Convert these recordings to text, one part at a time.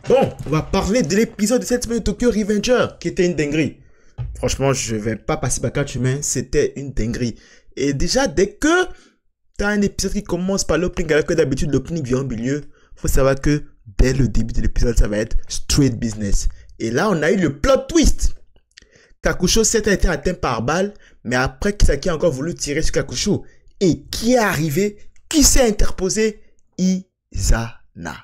Bon, on va parler de l'épisode de cette semaine de Tokyo Revenger, qui était une dinguerie. Franchement, je vais pas passer par quatre chemins, c'était une dinguerie. Et déjà, dès que t'as un épisode qui commence par l'opening, alors que d'habitude l'opening vient au milieu, faut savoir que dès le début de l'épisode, ça va être straight business. Et là, on a eu le plot twist. Kakusho certes a été atteint par balle, mais après Kisaki a encore voulu tirer sur Kakusho. Et qui est arrivé? Qui s'est interposé? Izana.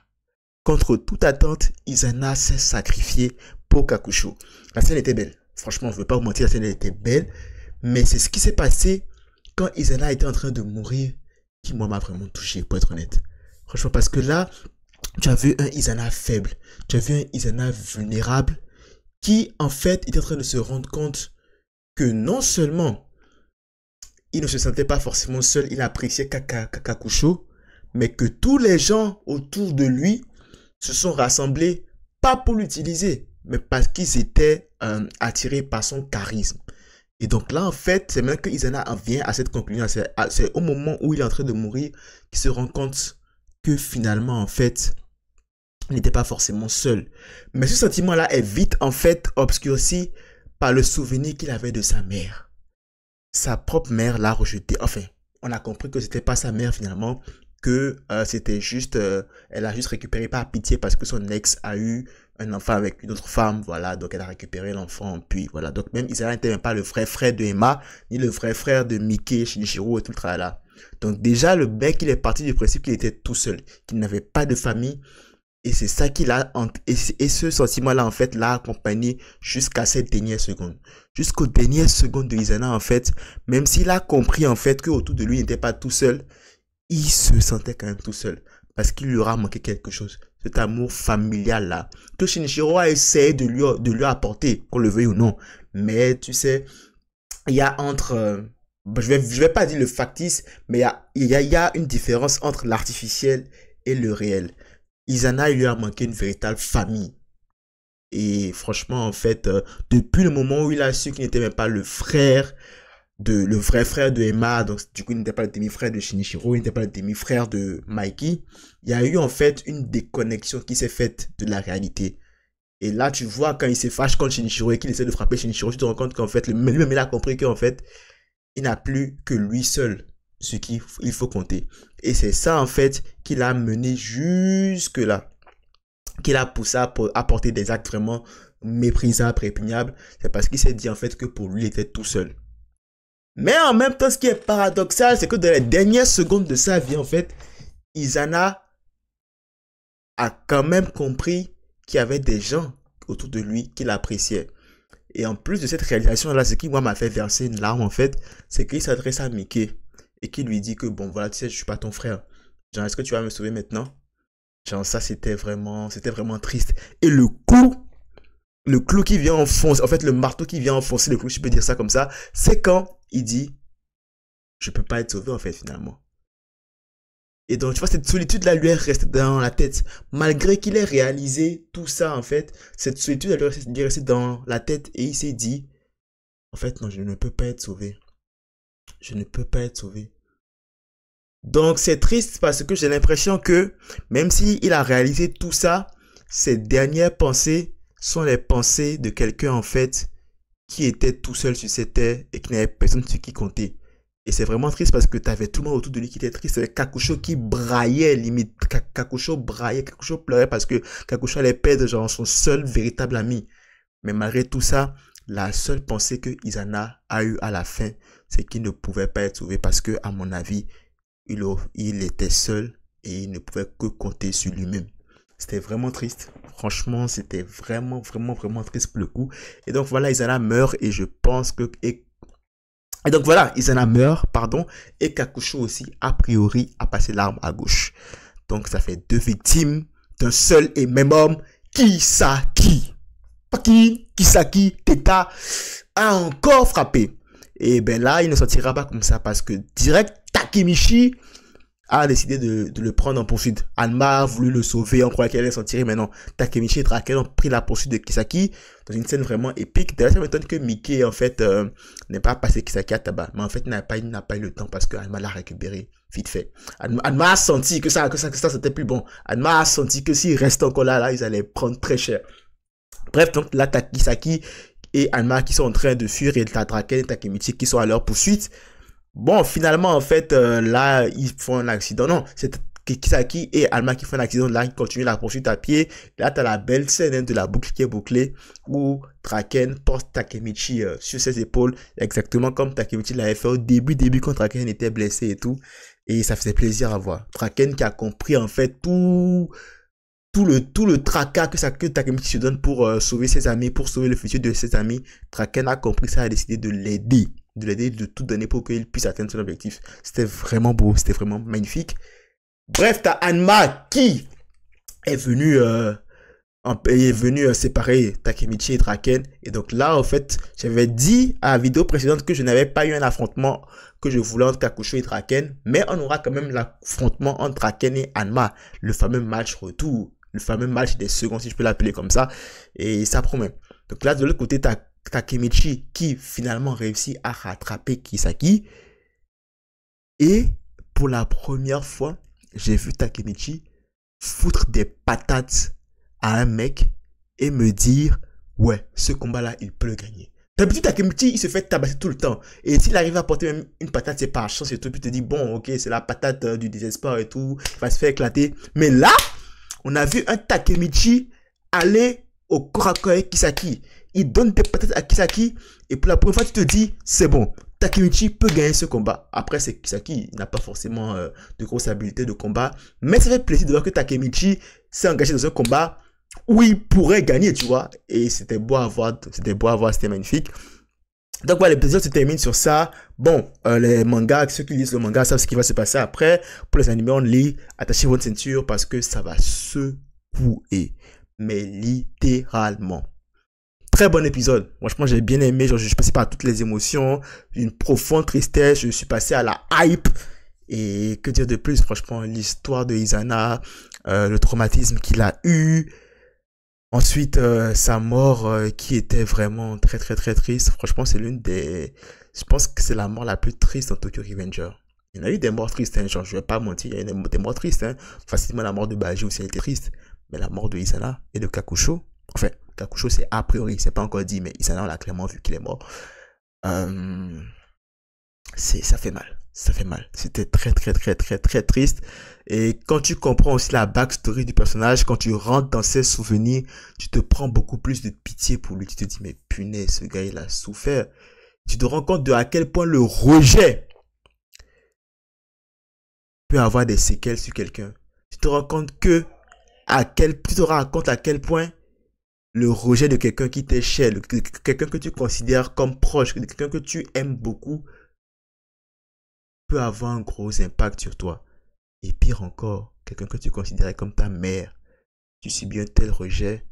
Contre toute attente, Izana s'est sacrifié pour Kakusho. La scène était belle. Franchement, je ne veux pas vous mentir, la scène était belle. Mais c'est ce qui s'est passé quand Izana était en train de mourir qui, moi, m'a vraiment touché, pour être honnête. Franchement, parce que là, tu as vu un Izana faible. Tu as vu un Izana vulnérable qui, en fait, était en train de se rendre compte que non seulement il ne se sentait pas forcément seul, il appréciait Kakusho, mais que tous les gens autour de lui se sont rassemblés, pas pour l'utiliser, mais parce qu'ils étaient attirés par son charisme. Et donc là, en fait, c'est même que Izana en vient à cette conclusion. C'est au moment où il est en train de mourir qu'il se rend compte que finalement, en fait, il n'était pas forcément seul. Mais ce sentiment-là est vite, en fait, obscurci par le souvenir qu'il avait de sa mère. Sa propre mère l'a rejeté. Enfin, on a compris que c'était pas sa mère finalement, que c'était juste, elle a juste récupéré par pitié parce que son ex a eu un enfant avec une autre femme, voilà, donc elle a récupéré l'enfant, puis voilà, donc même Isara n'était même pas le vrai frère de Emma, ni le vrai frère de Mickey, Shinichiro et tout le travail là. Donc déjà, le mec, il est parti du principe qu'il était tout seul, qu'il n'avait pas de famille, et c'est ça qu'il a, et ce sentiment-là, en fait, l'a accompagné jusqu'à cette dernière seconde. Jusqu'aux dernières secondes de Izana, en fait, même s'il a compris, en fait, qu'autour de lui, il n'était pas tout seul, il se sentait quand même tout seul. Parce qu'il lui aura manqué quelque chose. Cet amour familial-là. Que Shinichiro a essayé de lui apporter, qu'on le veuille ou non. Mais, tu sais, il y a entre... je vais pas dire le factice, mais il y a une différence entre l'artificiel et le réel. Izana, il lui a manqué une véritable famille. Et franchement, en fait, depuis le moment où il a su qu'il n'était même pas le vrai frère de Emma, donc du coup il n'était pas le demi-frère de Shinichiro, il n'était pas le demi-frère de Mikey, il y a eu en fait une déconnexion qui s'est faite de la réalité. Et là tu vois quand il se fâche contre Shinichiro et qu'il essaie de frapper Shinichiro, tu te rends compte qu'en fait, lui-même il a compris qu'en fait, il n'a plus que lui seul ce qu'il faut compter. Et c'est ça en fait qui l'a mené jusque là, qui l'a poussé à porter des actes vraiment méprisables, répugnables. C'est parce qu'il s'est dit en fait que pour lui il était tout seul. Mais en même temps, ce qui est paradoxal, c'est que dans les dernières secondes de sa vie, en fait, Izana a quand même compris qu'il y avait des gens autour de lui qui l'appréciaient. Et en plus de cette réalisation-là, ce qui, moi, m'a fait verser une larme, en fait, c'est qu'il s'adresse à Mickey et qu'il lui dit que, bon, voilà, tu sais, je suis pas ton frère. Genre, est-ce que tu vas me sauver maintenant? Genre, ça, c'était vraiment triste. Et le clou qui vient enfoncer, en fait, le marteau qui vient enfoncer le clou, je peux dire ça comme ça, c'est quand il dit, je peux pas être sauvé, en fait, finalement. Et donc, tu vois, cette solitude-là lui est restée dans la tête. Malgré qu'il ait réalisé tout ça, en fait, cette solitude, elle lui est restée dans la tête et il s'est dit, en fait, non, je ne peux pas être sauvé. Je ne peux pas être sauvé. Donc, c'est triste parce que j'ai l'impression que, même s'il a réalisé tout ça, ses dernières pensées sont les pensées de quelqu'un, en fait, qui était tout seul sur cette terre et qui n'avait personne sur qui compter. Et c'est vraiment triste parce que tu avais tout le monde autour de lui qui était triste. Avec Kakusho qui braillait, limite. Kakusho braillait, Kakusho pleurait parce que Kakusho allait perdre genre son seul véritable ami. Mais malgré tout ça, la seule pensée que Izana a eue à la fin, c'est qu'il ne pouvait pas être sauvé parce que, à mon avis, il était seul et il ne pouvait que compter sur lui-même. C'était vraiment triste. Franchement, c'était vraiment triste pour le coup. Et donc voilà, Izana meurt et je pense que... Et donc voilà, Izana meurt, pardon, et Kakusho aussi, a priori, a passé l'arme à gauche. Donc ça fait deux victimes d'un seul et même homme, Kisaki. Kisaki, Teta, a encore frappé. Et ben là, il ne sortira pas comme ça parce que direct, Takemichi a décidé de le prendre en poursuite. Hanma a voulu le sauver, on croyait qu'elle allait s'en tirer, mais non. Takemichi et Draken ont pris la poursuite de Kisaki dans une scène vraiment épique. D'ailleurs, ça m'étonne que Mickey, en fait, n'ait pas passé Kisaki à tabac. Mais en fait, il n'a pas eu le temps parce que Hanma l'a récupéré vite fait. Adma a senti que ça c'était plus bon. Adma a senti que s'ils restent encore là, ils allaient prendre très cher. Bref, donc là, t'as Kisaki et Adma qui sont en train de fuir et t'as Draken et Takemichi qui sont à leur poursuite. Bon, finalement, en fait, là, ils font un accident. Non, c'est Kisaki et Alma qui font un accident. Là, ils continuent la poursuite à pied. Là, t'as la belle scène de la boucle qui est bouclée où Draken porte Takemichi sur ses épaules, exactement comme Takemichi l'avait fait au début quand Draken était blessé et tout. Et ça faisait plaisir à voir. Draken qui a compris, en fait, tout le tracas que Takemichi se donne pour sauver ses amis, pour sauver le futur de ses amis. Draken a compris ça, a décidé de l'aider, de tout donner pour qu'il puisse atteindre son objectif. C'était vraiment beau, c'était vraiment magnifique. Bref, t'as Hanma qui est venu séparer Takemichi et Draken. Et donc là, en fait, j'avais dit à la vidéo précédente que je n'avais pas eu un affrontement que je voulais entre Kakusho et Draken. Mais on aura quand même l'affrontement entre Draken et Hanma. Le fameux match retour. Le fameux match des secondes, si je peux l'appeler comme ça. Et ça promet. Donc là, de l'autre côté, t'as Takemichi qui finalement réussit à rattraper Kisaki. Et pour la première fois, j'ai vu Takemichi foutre des patates à un mec et me dire ouais, ce combat-là, il peut le gagner. D'habitude, Takemichi, il se fait tabasser tout le temps. Et s'il arrive à porter même une patate, c'est par chance et tout. Puis tu te dis bon, ok, c'est la patate du désespoir et tout. Il va se faire éclater. Mais là, on a vu un Takemichi aller au corps à corps avec Kisaki. Il donne des patates à Kisaki. Et pour la première fois, tu te dis c'est bon. Takemichi peut gagner ce combat. Après, c'est Kisaki, il n'a pas forcément de grosses habiletés de combat. Mais ça fait plaisir de voir que Takemichi s'est engagé dans un combat où il pourrait gagner, tu vois. Et c'était beau à voir, c'était magnifique. Donc voilà, l'épisode se termine sur ça. Bon, les mangas, ceux qui lisent le manga savent ce qui va se passer après. Pour les animés, on lit, attachez votre ceinture parce que ça va secouer. Mais littéralement. Très bon épisode. Franchement, j'ai bien aimé. Genre, je suis passé par toutes les émotions. Une profonde tristesse. Je suis passé à la hype. Et que dire de plus? Franchement, l'histoire de Izana, le traumatisme qu'il a eu. Ensuite, sa mort qui était vraiment très très très triste. Franchement, c'est l'une des... Je pense que c'est la mort la plus triste dans Tokyo Revenger. Il y en a eu des morts tristes, hein. Genre, je vais pas mentir, il y a eu des morts tristes. Hein. Facilement, la mort de Baji aussi a été triste. Mais la mort de Izana et de Kakusho... Enfin, Kakusho, c'est a priori, c'est pas encore dit, mais Izana, on l'a clairement vu qu'il est mort. Ça fait mal. Ça fait mal. C'était très, très, très, très, très triste. Et quand tu comprends aussi la backstory du personnage, quand tu rentres dans ses souvenirs, tu te prends beaucoup plus de pitié pour lui. Tu te dis, mais punaise, ce gars, il a souffert. Tu te rends compte de à quel point le rejet peut avoir des séquelles sur quelqu'un. Tu te rends compte tu te rends compte à quel point le rejet de quelqu'un qui t'est cher, quelqu'un que tu considères comme proche, quelqu'un que tu aimes beaucoup, peut avoir un gros impact sur toi. Et pire encore, quelqu'un que tu considérais comme ta mère, tu subis un tel rejet.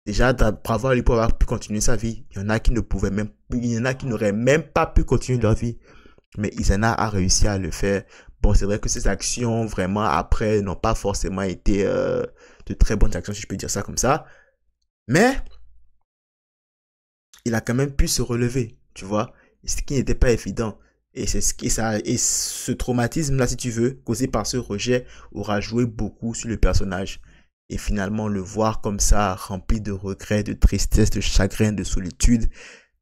Déjà, bravo à lui pour avoir pu continuer sa vie. Il y en a qui ne pouvaient même, il y en a qui n'auraient même pas pu continuer leur vie. Mais Izana a réussi à le faire. Bon, c'est vrai que ses actions, vraiment, après, n'ont pas forcément été de très bonnes actions, si je peux dire ça comme ça. Mais, il a quand même pu se relever, tu vois. Ce qui n'était pas évident. Et ce traumatisme-là, si tu veux, causé par ce rejet, aura joué beaucoup sur le personnage. Et finalement, le voir comme ça, rempli de regrets, de tristesse, de chagrin, de solitude,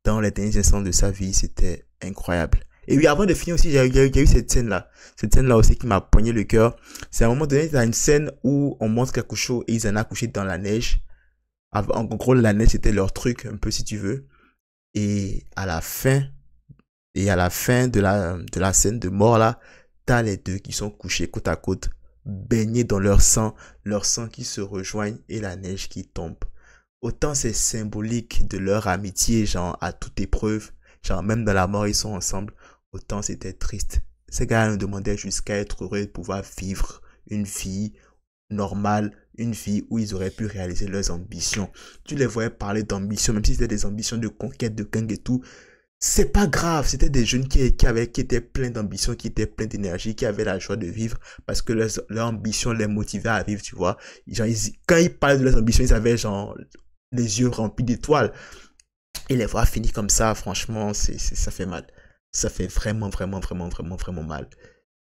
dans les derniers instants de sa vie, c'était incroyable. Et oui, avant de finir aussi, il y a eu cette scène-là. Cette scène-là aussi qui m'a poigné le cœur. C'est à un moment donné, il y a une scène où on montre Kakusho et Izana couchés dans la neige. En gros, la neige, c'était leur truc, un peu, si tu veux. Et à la fin de la scène de mort là, t'as les deux qui sont couchés côte à côte, baignés dans leur sang qui se rejoignent et la neige qui tombe. Autant c'est symbolique de leur amitié, genre à toute épreuve, genre même dans la mort ils sont ensemble, autant c'était triste. Ces gars nous demandaient jusqu'à être heureux de pouvoir vivre une vie normale, une vie où ils auraient pu réaliser leurs ambitions. Tu les voyais parler d'ambition, même si c'était des ambitions de conquête, de gang et tout. C'est pas grave, c'était des jeunes qui étaient pleins d'ambition, qui étaient pleins d'énergie, qui avaient la joie de vivre parce que leur ambition les motivait à vivre, tu vois. Genre, quand ils parlaient de leurs ambitions, ils avaient genre les yeux remplis d'étoiles. Et les voir finir comme ça, franchement, ça fait mal. Ça fait vraiment, vraiment, vraiment, vraiment, vraiment mal.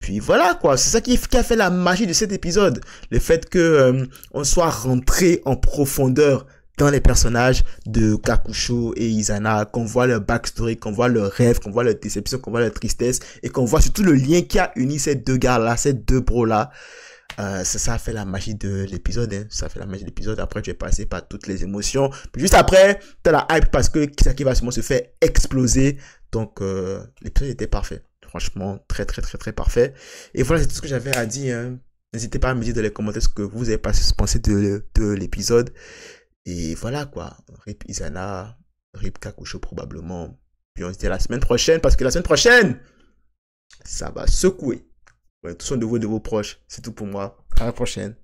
Puis voilà quoi, c'est ça qui a fait la magie de cet épisode. Le fait que on soit rentré en profondeur dans les personnages de Kakusho et Izana, qu'on voit leur backstory, qu'on voit leur rêve, qu'on voit leur déception, qu'on voit leur tristesse, et qu'on voit surtout le lien qui a uni ces deux gars-là, ces deux bros-là. Ça a fait la magie de l'épisode, hein. Ça a fait la magie de l'épisode. Après, tu es passé par toutes les émotions. Puis juste après, t'as la hype parce que Kisaki va sûrement se faire exploser. Donc, l'épisode était parfait. Franchement, très, très, très, très parfait. Et voilà, c'est tout ce que j'avais à dire, hein. N'hésitez pas à me dire dans les commentaires ce que vous avez pensé de l'épisode. Et voilà, quoi. Rip Izana, Rip Kakusho probablement. Puis on se dit à la semaine prochaine, parce que la semaine prochaine, ça va secouer. Ouais, tous soin de vous et de vos proches. C'est tout pour moi. À la prochaine.